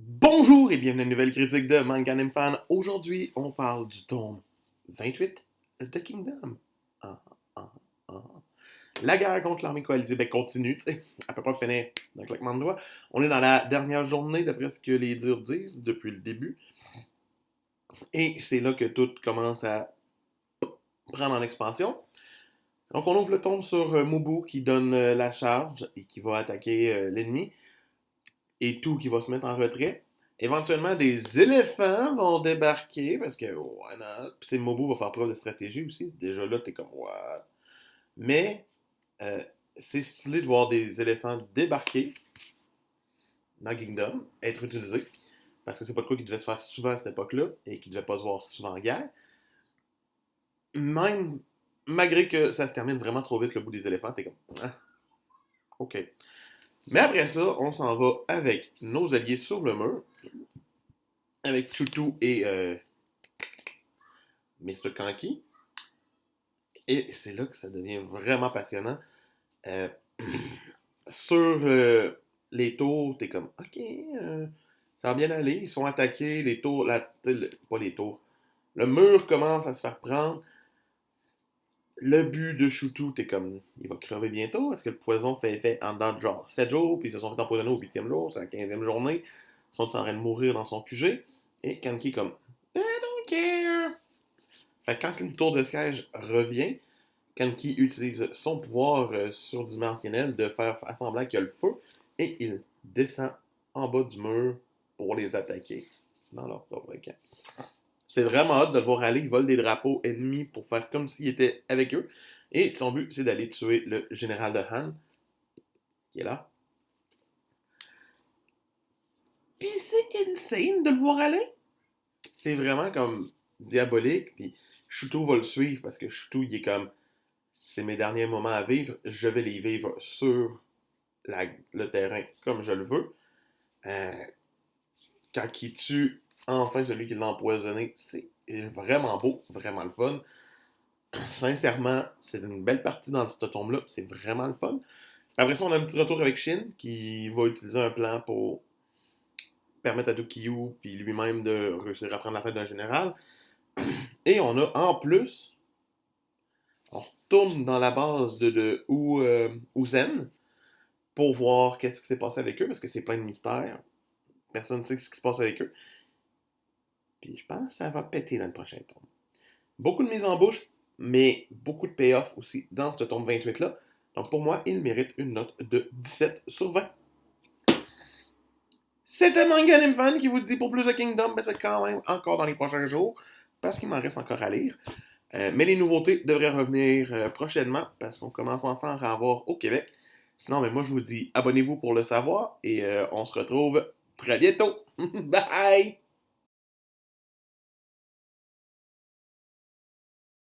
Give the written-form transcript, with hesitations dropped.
Bonjour et bienvenue à une nouvelle critique de Manga Anime Fan. Aujourd'hui, on parle du tome 28 de Kingdom. Ah, ah, ah. La guerre contre l'armée coalisée continue, tu sais, à peu près finir d'un claquement de doigts. On est dans la dernière journée, d'après ce que les dires disent, depuis le début. Et c'est là que tout commence à prendre en expansion. Donc on ouvre le tome sur Mubu qui donne la charge et qui va attaquer l'ennemi. Et tout qui va se mettre en retrait. Éventuellement, des éléphants vont débarquer parce que, why not? Puis, Mobu va faire preuve de stratégie aussi. Déjà là, t'es comme, what? Mais, euh, c'est stylé de voir des éléphants débarquer dans Kingdom, être utilisés. Parce que c'est pas de quoi qui devait se faire souvent à cette époque-là et qui devait pas se voir souvent en guerre. Même, malgré que ça se termine vraiment trop vite, le bout des éléphants, t'es comme, ah, ok. Mais après ça, on s'en va avec nos alliés sur le mur, avec Chutu et Mr. Kanki. Et c'est là que ça devient vraiment passionnant. Euh, sur les tours, t'es comme, ok, ça va bien aller. Ils sont attaqués, les tours, pas les tours. Le mur commence à se faire prendre. Le but de Chutu, t'es comme, il va crever bientôt parce que le poison fait effet en dedans de genre 7 jours, puis ils se sont fait empoisonner au 8e jour, c'est la 15e journée. Ils sont en train de mourir dans son QG. Et Kanki, comme, I don't care. Fait que quand une tour de siège revient, Kanki utilise son pouvoir surdimensionnel de faire semblant qu'il y a le feu et il descend en bas du mur pour les attaquer dans leur propre camp. C'est vraiment hâte de le voir aller. Il vole des drapeaux ennemis pour faire comme s'il était avec eux. Et son but, c'est d'aller tuer le général de Han, qui est là. Puis c'est insane de le voir aller. C'est vraiment comme diabolique. Puis Shuto va le suivre parce que Shuto, il est comme, c'est mes derniers moments à vivre, je vais les vivre sur le terrain comme je le veux. Euh, Quand il tue enfin celui qui l'a empoisonné, c'est vraiment beau, vraiment le fun. Sincèrement, c'est une belle partie dans cette tombe-là, c'est vraiment le fun. Après ça, on a un petit retour avec Shin qui va utiliser un plan pour permettre à Dokiyu puis lui-même de réussir à prendre la tête d'un général. Et on a en plus, on retourne dans la base de Uzen pour voir qu'est-ce qui s'est passé avec eux parce que c'est plein de mystères. Personne ne sait ce qui se passe avec eux. Puis je pense que ça va péter dans le prochain tome. Beaucoup de mise en bouche, mais beaucoup de payoff aussi dans ce tome 28-là. Donc pour moi, il mérite une note de 17 sur 20. C'était Manga Anime Fan qui vous dit pour plus de Kingdom, ben c'est quand même encore dans les prochains jours, parce qu'il m'en reste encore à lire. Mais les nouveautés devraient revenir prochainement, parce qu'on commence enfin à en avoir au Québec. Sinon, ben moi je vous dis abonnez-vous pour le savoir, et on se retrouve très bientôt. Bye!